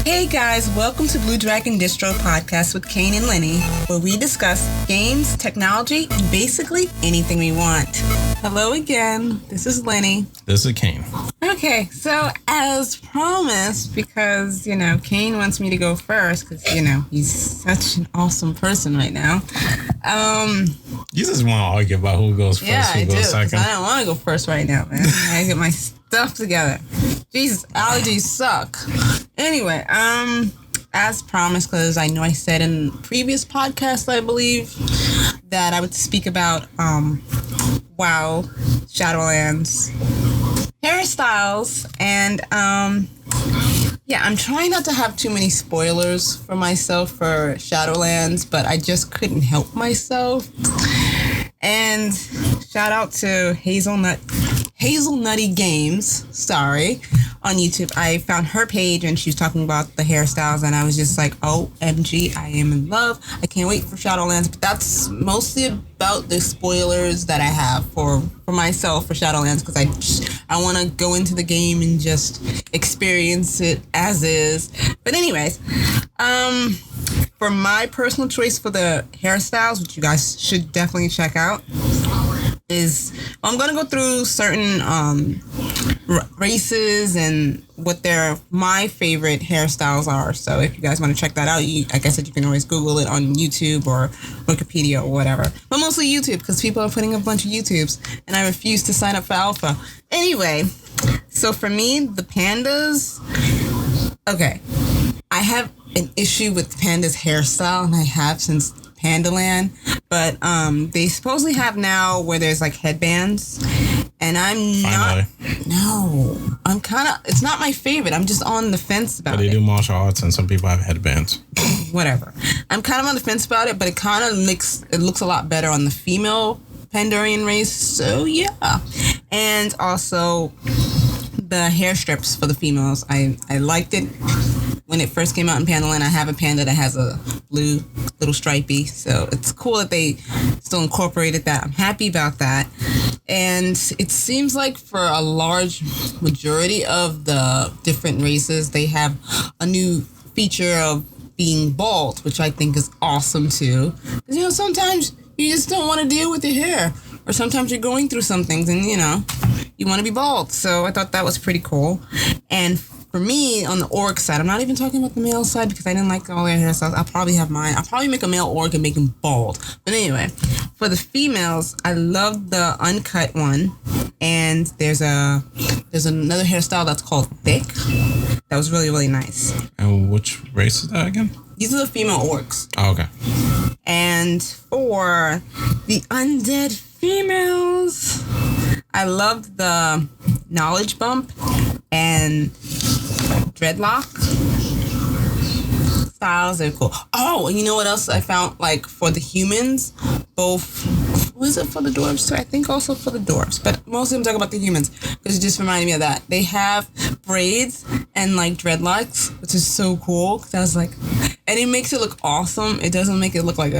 Hey guys, welcome to Blue Dragon Distro Podcast with Kane and Lenny, where we discuss games, technology, and basically anything we want. Hello again, this is Lenny. This is Kane. Okay, so as promised, because, Kane wants me to go first, because, he's such an awesome person right now. You just want to argue about who goes first, who goes second. I don't want to go first right now, man. I get my stuff together. Jesus, allergies suck. Anyway, as promised, because I know I said in previous podcasts, I believe, that I would speak about WoW, Shadowlands, hairstyles, and I'm trying not to have too many spoilers for myself for Shadowlands, but I just couldn't help myself. And shout out to Hazelnutty Games, on YouTube. I found her page and she was talking about the hairstyles, and I was just like, OMG, I am in love. I can't wait for Shadowlands. But that's mostly about the spoilers that I have for myself for Shadowlands, because I want to go into the game and just experience it as is. But anyways, for my personal choice for the hairstyles, which you guys should definitely check out, is I'm going to go through certain races and what my favorite hairstyles are. So if you guys want to check that out, like I said, you can always Google it on YouTube or Wikipedia or whatever. But mostly YouTube, because people are putting a bunch of YouTubes, and I refuse to sign up for alpha. Anyway, so for me, the pandas, okay, I have an issue with panda's hairstyle, and I have since Pandaland, but they supposedly have now where there's like headbands, and it's not my favorite. I'm just on the fence about it. But they do martial arts, and some people have headbands. Whatever. I'm kind of on the fence about it, but it kind of looks a lot better on the female Pandarian race, so yeah. And also the hair strips for the females. I liked it when it first came out in Pandaland. I have a panda that has a blue little stripey, so it's cool that they still incorporated that. I'm happy about that. And it seems like for a large majority of the different races, they have a new feature of being bald, which I think is awesome too. Because, sometimes you just don't want to deal with your hair, or sometimes you're going through some things and, you want to be bald. So I thought that was pretty cool. And for me, on the orc side, I'm not even talking about the male side because I didn't like all their hairstyles. I'll probably have mine. I'll probably make a male orc and make him bald. But anyway, for the females, I love the uncut one. And there's another hairstyle that's called thick. That was really, really nice. And which race is that again? These are the female orcs. Oh, okay. And for the undead females, I loved the knowledge bump and dreadlock styles. They're cool. Oh, and you know what else I found? Like for the humans, both. Was it for the dwarves too? I think also for the dwarves, but mostly I'm talking about the humans because it just reminded me of that. They have braids and like dreadlocks, which is so cool. Because I was like, and it makes it look awesome. It doesn't make it look like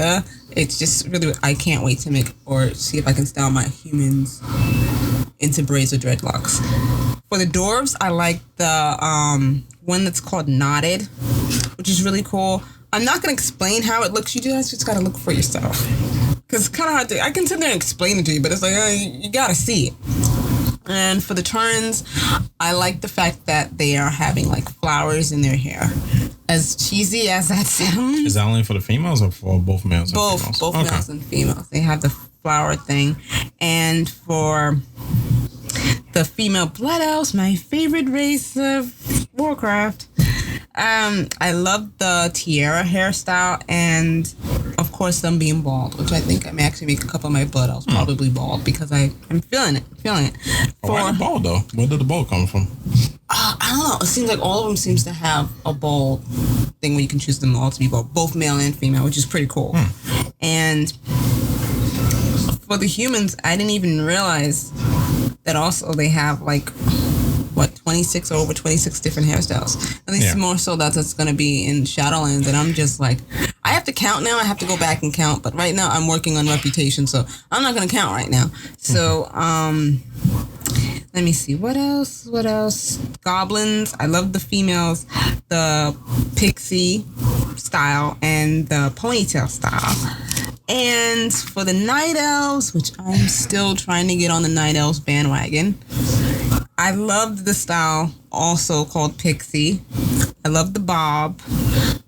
it's just really. I can't wait to make or see if I can style my humans into braids or dreadlocks. For the dwarves, I like the one that's called knotted, which is really cool. I'm not gonna explain how it looks. You guys just gotta look for yourself. Because it's kind of hard to... I can sit there and explain it to you, but it's like, you gotta see it. And for the Terns, I like the fact that they are having, like, flowers in their hair. As cheesy as that sounds. Is that only for the females or for both males and females? Both males and females. They have the flower thing. And for the female Blood Elves, my favorite race of Warcraft, I love the tiara hairstyle and, of course, them being bald, which I think I may actually make a couple of my Blood Elves probably bald because I'm feeling it. Why the bald, though? Where did the bald come from? I don't know. It seems like all of them seems to have a bald thing where you can choose them all to be bald, both male and female, which is pretty cool. And for the humans, I didn't even realize that also they have like 26 or over 26 different hairstyles. At least more so that's going to be in Shadowlands. And I'm just like, I have to count now. I have to go back and count. But right now I'm working on reputation, so I'm not going to count right now. So Let me see. What else? Goblins. I love the females. The pixie style and the ponytail style. And for the night elves, which I'm still trying to get on the night elves bandwagon, I loved the style also called pixie. I love the bob,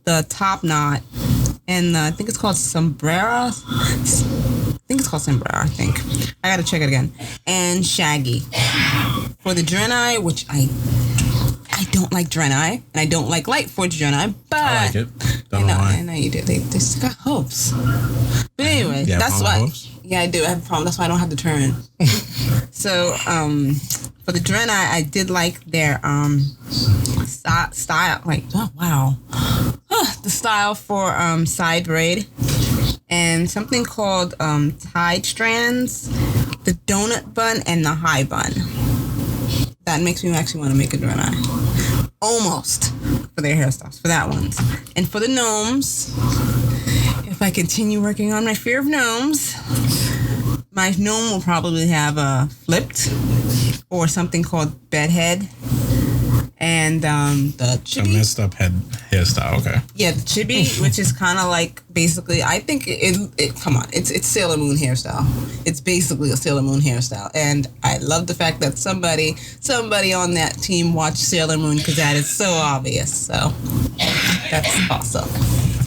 the top knot, and I think it's called sombrero. I think. I gotta check it again. And shaggy. For the Draenei, which I don't like Draenei, and I don't like Lightforged Draenei, but I like it. Don't know why. I know you do. They just got hopes. But anyway, that's why. Hopes? Yeah, I do. I have a problem. That's why I don't have the turn. So, for the Draenei, I did like their style. Like, oh wow, the style for side braid. And something called tied strands, the donut bun, and the high bun. That makes me actually want to make a Draenei. Almost for their hairstyles, for that one. And for the gnomes, if I continue working on my fear of gnomes, my gnome will probably have a flipped or something called bedhead. And the chibi. A messed up hairstyle, okay. Yeah, the chibi, which is kind of like basically, I think come on, it's Sailor Moon hairstyle. It's basically a Sailor Moon hairstyle. And I love the fact that somebody on that team watched Sailor Moon because that is so obvious. So that's awesome.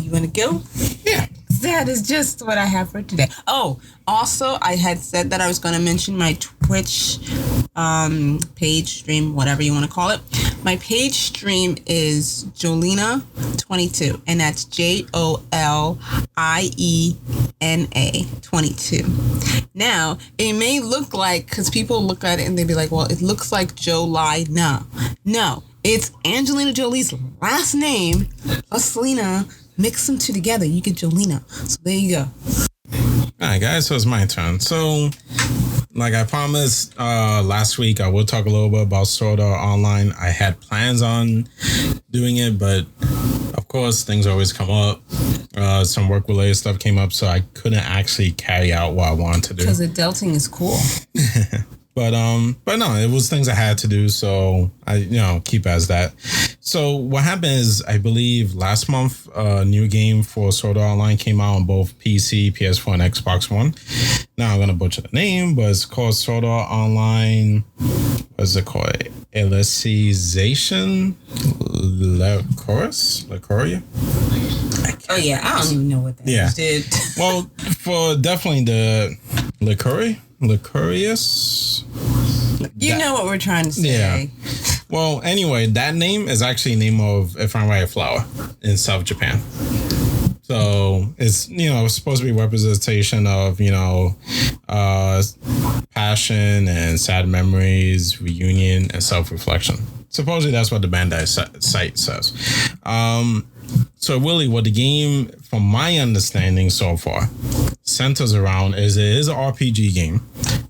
You want to go? Yeah. That is just what I have for today. Oh, also, I had said that I was going to mention my Twitch page stream, whatever you want to call it. My page stream is Jolina22, and that's JOLIENA 22. Now, it may look like, because people look at it and they be like, well, it looks like Jolina. No, it's Angelina Jolie's last name plus Selena. Mix them two together, you get Jolina. So there you go. All right, guys, so it's my turn. So, like I promised last week, I will talk a little bit about Sword Art Online. I had plans on doing it, but of course, things always come up. Some work-related stuff came up, so I couldn't actually carry out what I wanted to do. Because the delting is cool. But no, it was things I had to do, so I keep as that. So what happened is, I believe last month, a new game for Sword Art Online came out on both PC, PS4, and Xbox One. Now I'm gonna butcher the name, but it's called Sword Art Online. What's it called? Elicization Lycoria? Oh yeah, I don't even know what that is. Well, for definitely the Lycorious. You know what we're trying to say. Yeah. Well, anyway, that name is actually the name of, if I'm right, a flower in South Japan. So it's, supposed to be representation of, passion and sad memories, reunion, and self-reflection. Supposedly that's what the Bandai site says. So really what the game, from my understanding so far, centers around is it is an RPG game.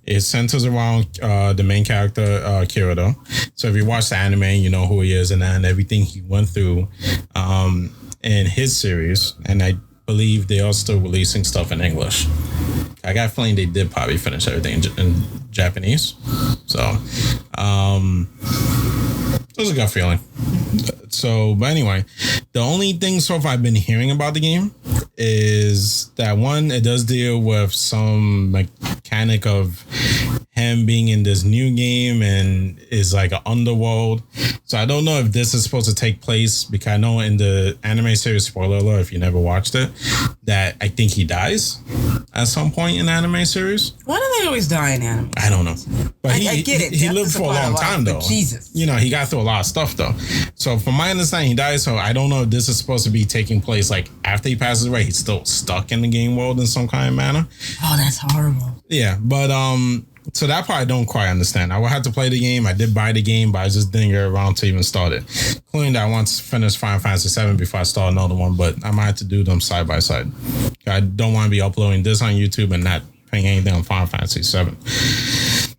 It centers around the main character, Kirito. So if you watch the anime, you know who he is and everything he went through in his series. And I believe they are still releasing stuff in English. I got a feeling they did probably finish everything in Japanese. So it was a gut feeling. So, but anyway, the only thing so far I've been hearing about the game is that one, it does deal with some mechanic of him being in this new game and is like an underworld. So I don't know if this is supposed to take place, because I know in the anime series, spoiler alert if you never watched it, that I think he dies at some point in the anime series. Why do they always die in anime? I don't know. But I get it. He lived for a long time though. Jesus. He got through a lot of stuff though. So from my understanding, he died. So I don't know if this is supposed to be taking place like after he passes away. He's still stuck in the game world in some kind of manner. Oh, that's horrible. Yeah, but so that part I don't quite understand. I would have to play the game. I did buy the game, but I just didn't get around to even start it. Including that I want to finish Final Fantasy 7 before I start another one, but I might have to do them side by side. I don't want to be uploading this on YouTube and not playing anything on Final Fantasy 7.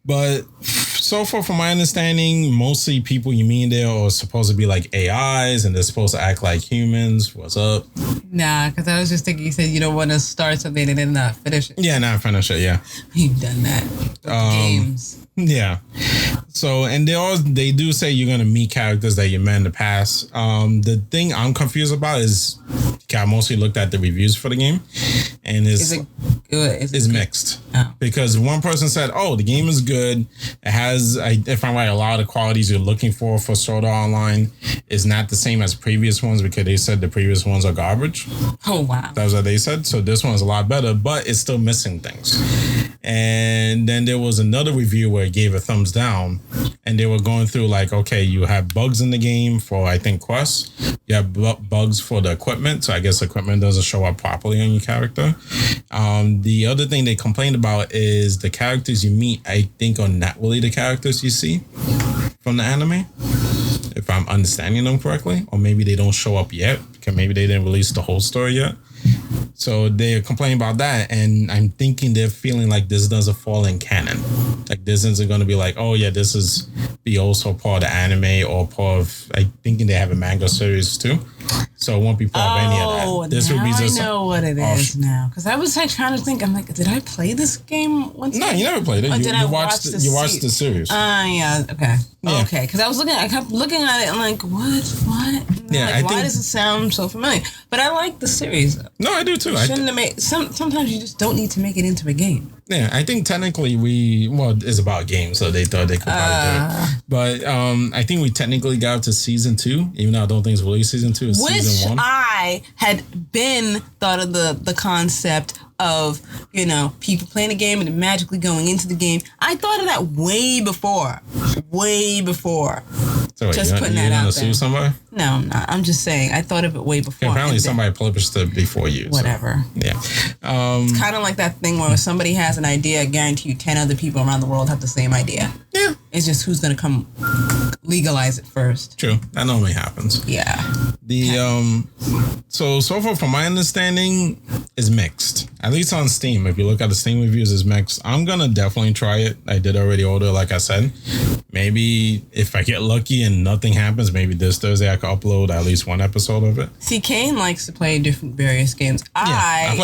But so far, from my understanding, mostly people you meet there are supposed to be like AIs and they're supposed to act like humans. What's up? Nah, because I was just thinking you said you don't want to start something and then not finish it. Yeah, not finish it, yeah. You've done that with games. Yeah. So, and they do say you're gonna meet characters that you met in the past. The thing I'm confused about is, I mostly looked at the reviews for the game, and is it good? It's mixed. Oh. Because one person said, "Oh, the game is good. It has, if I'm right, a lot of the qualities you're looking for Sword Art Online is not the same as previous ones because they said the previous ones are garbage." Oh wow, that's what they said. So this one's a lot better, but it's still missing things. And then there was another review where it gave a thumbs down, and they were going through like, okay, you have bugs in the game for, I think, quests. You have bugs for the equipment, so I guess equipment doesn't show up properly on your character. The other thing they complained about is the characters you meet, I think, are not really the characters you see from the anime, if I'm understanding them correctly, or maybe they don't show up yet because maybe they didn't release the whole story yet. So they're complaining about that, and I'm thinking they're feeling like this doesn't fall in canon. Like this isn't going to be like, oh yeah, this is be also part of the anime or part of. I'm thinking they have a manga series too, so it won't be part of any of that. This now would be just. I know what it is now, because I was like trying to think. I'm like, did I play this game once? No, you never played it. You watched the series. Yeah. Okay. Yeah. Okay, because I kept looking at it. I'm like, what? Yeah, why does it sound so familiar? But I like the series. No, I do too. Sometimes you just don't need to make it into a game. Yeah, I think technically it's about games, so they thought they could probably do it. But I think we technically got up to season 2, even though I don't think it's really season 2. It's season 1. I had been thought of the concept of, people playing a game and then magically going into the game. I thought of that way before. So wait, just putting that out there. Sue somebody? No, I'm not. I'm just saying I thought of it way before. Okay, apparently somebody published it before you. Whatever. So, yeah. It's kind of like that thing where somebody has an idea, I guarantee you 10 other people around the world have the same idea. Yeah. It's just who's going to come legalize it first. True. That normally happens. Yeah. So far from my understanding is mixed. At least on Steam. If you look at the Steam reviews, it's mixed. I'm going to definitely try it. I did already order, like I said. Maybe if I get lucky and nothing happens, maybe this Thursday I could upload at least one episode of it. See, Kane likes to play various games. I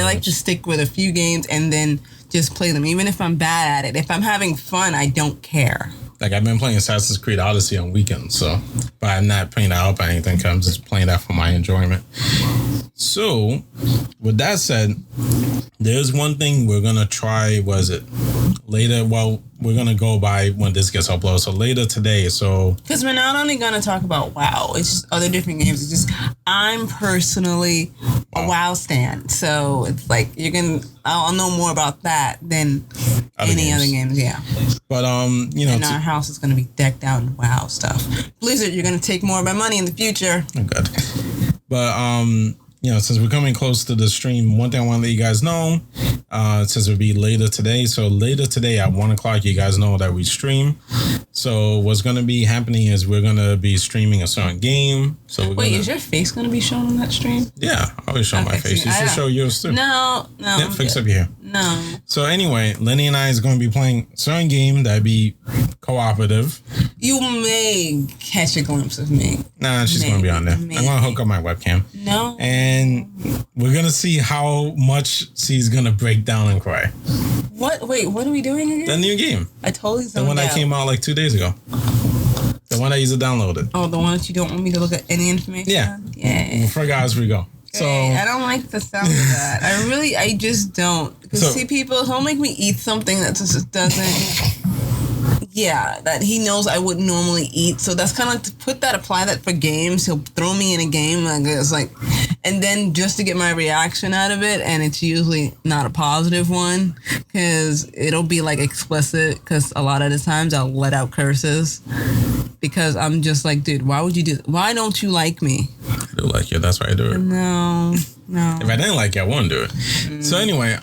like to stick with a few games and then just play them. Even if I'm bad at it. If I'm having fun, I don't care. Like, I've been playing Assassin's Creed Odyssey on weekends, but I'm not playing that up or anything, because I'm just playing that for my enjoyment. So, with that said, there's one thing we're going to try, later? Well, we're going to go by when this gets uploaded, so later today, because we're not only going to talk about WoW, it's just other different games. It's just, I'm personally a WoW stan, so it's like, I'll know more about that than other games, yeah. But, and our house is going to be decked out in WoW stuff. Blizzard, you're going to take more of my money in the future. Oh, good. But, since we're coming close to the stream, one thing I want to let you guys know, since it'll be later today. So later today at 1 o'clock, you guys know that we stream. So what's going to be happening is we're going to be streaming a certain game. So is your face going to be shown on that stream? Yeah, I always show my face. You should show yours too. No. Yeah, fix up your hair. No. So anyway, Lenny and I is going to be playing a certain game that'd be cooperative. You may catch a glimpse of me. Nah, she's going to be on there. Maybe. I'm going to hook up my webcam. No. And we're going to see how much she's going to break down and cry. What? Wait, what are we doing again? The new game. I totally The one that came out like 2 days ago. The one that you downloaded. Oh, the one that you don't want me to look at any information on? Yeah. For guys, we go. So I don't like the sound of that. I just don't. Because people, he'll make me eat something that just doesn't. Yeah, that he knows I wouldn't normally eat. So that's kind of like apply that for games. He'll throw me in a game and then just to get my reaction out of it, and it's usually not a positive one because it'll be like explicit. Because a lot of the times I'll let out curses because I'm just like, dude, why would you do? Why don't you like me? I do like you. That's why I do it. No. If I didn't like you, I wouldn't do it. So anyway,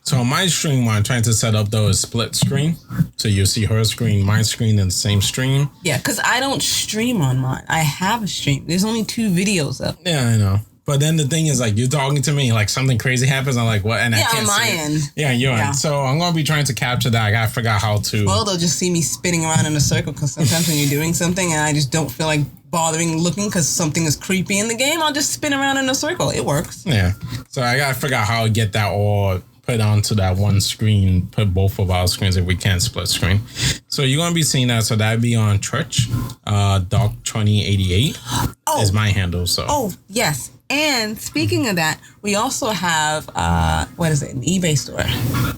so on my stream, what I'm trying to set up though is split screen. So you'll see her screen, my screen in the same stream. Yeah, because I don't stream on mine. I have a stream. There's only 2 videos up. Yeah, I know. But then the thing is, like, you're talking to me, like something crazy happens. I'm like, what? And I can't on my end. Yeah, your end. So I'm gonna be trying to capture that. I gotta figure out how to. Well, they'll just see me spinning around in a circle because sometimes when you're doing something and I just don't feel like bothering looking because something is creepy in the game, I'll just spin around in a circle. It works. Yeah. So I gotta figure out how to get that all put put onto that one screen, put both of our screens if we can't split screen. So you're gonna be seeing that. So that'd be on Twitch. Doc2088 is my handle. So yes. And speaking of that, we also have an eBay store.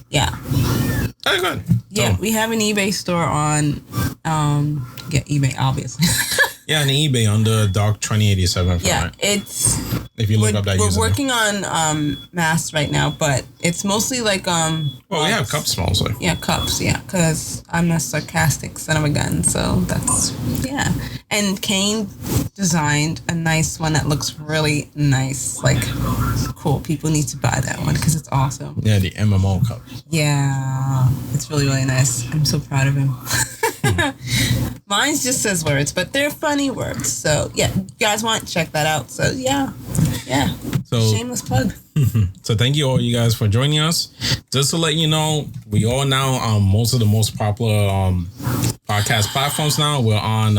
Yeah. Oh, good. Yeah, we have an eBay store on eBay, obviously. Yeah, on eBay under Doc2087. Yeah, it's. If you look up that username. We're working on masks right now, but it's mostly like Well, we have cups mostly. Yeah, cups. Yeah, because I'm a sarcastic son of a gun, so that's And Kane designed a nice one that looks really nice, like cool. People need to buy that one because it's awesome. Yeah, the MMO cup. Yeah, it's really really nice. I'm so proud of him. Mine just says words, but they're funny words. So yeah, you guys want to check that out. So yeah. So shameless plug. So thank you all you guys for joining us. Just to let you know, we all now on most of the most popular podcast platforms now. We're on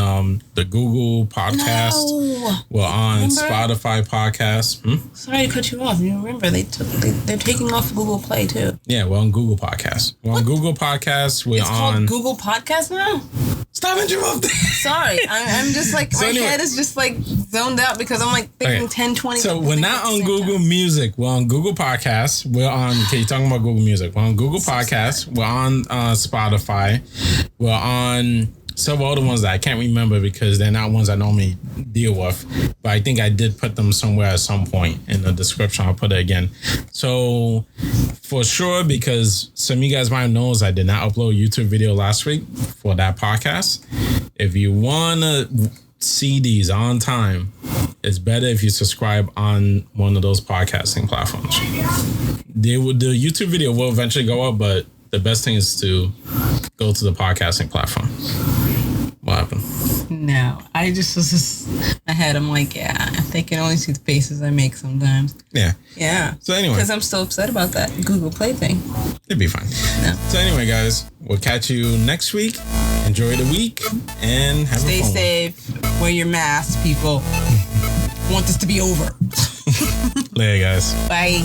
the Google Podcast. No. We're on Spotify Podcast. Sorry to cut you off. You remember they're taking off Google Play too. Yeah, we're on Google Podcast. We're on Google Podcast. It's called Google Podcast now? Stop interrupting. Sorry. I'm just like, my head is just like zoned out because I'm like thinking 10, 20. So we're not on Google Music. We're on Google Podcasts. We're on, you're talking about Google Music. We're on Google Podcasts. We're on Spotify. We're on several other ones that I can't remember because they're not ones I normally deal with. But I think I did put them somewhere at some point in the description. I'll put it again. So for sure, because some of you guys might know, I did not upload a YouTube video last week for that podcast. If you want to see these on time, it's better if you subscribe on one of those podcasting platforms. The YouTube video will eventually go up, but the best thing is to go to the podcasting platform. What happened? No, I just was my head. I'm like, if they can only see the faces I make sometimes. Yeah. So anyway, because I'm still upset about that Google Play thing. It'd be fine. No. So anyway, guys, we'll catch you next week. Enjoy the week and have a fun. Stay safe. Wear your mask, people. Want this to be over. Later, guys. Bye.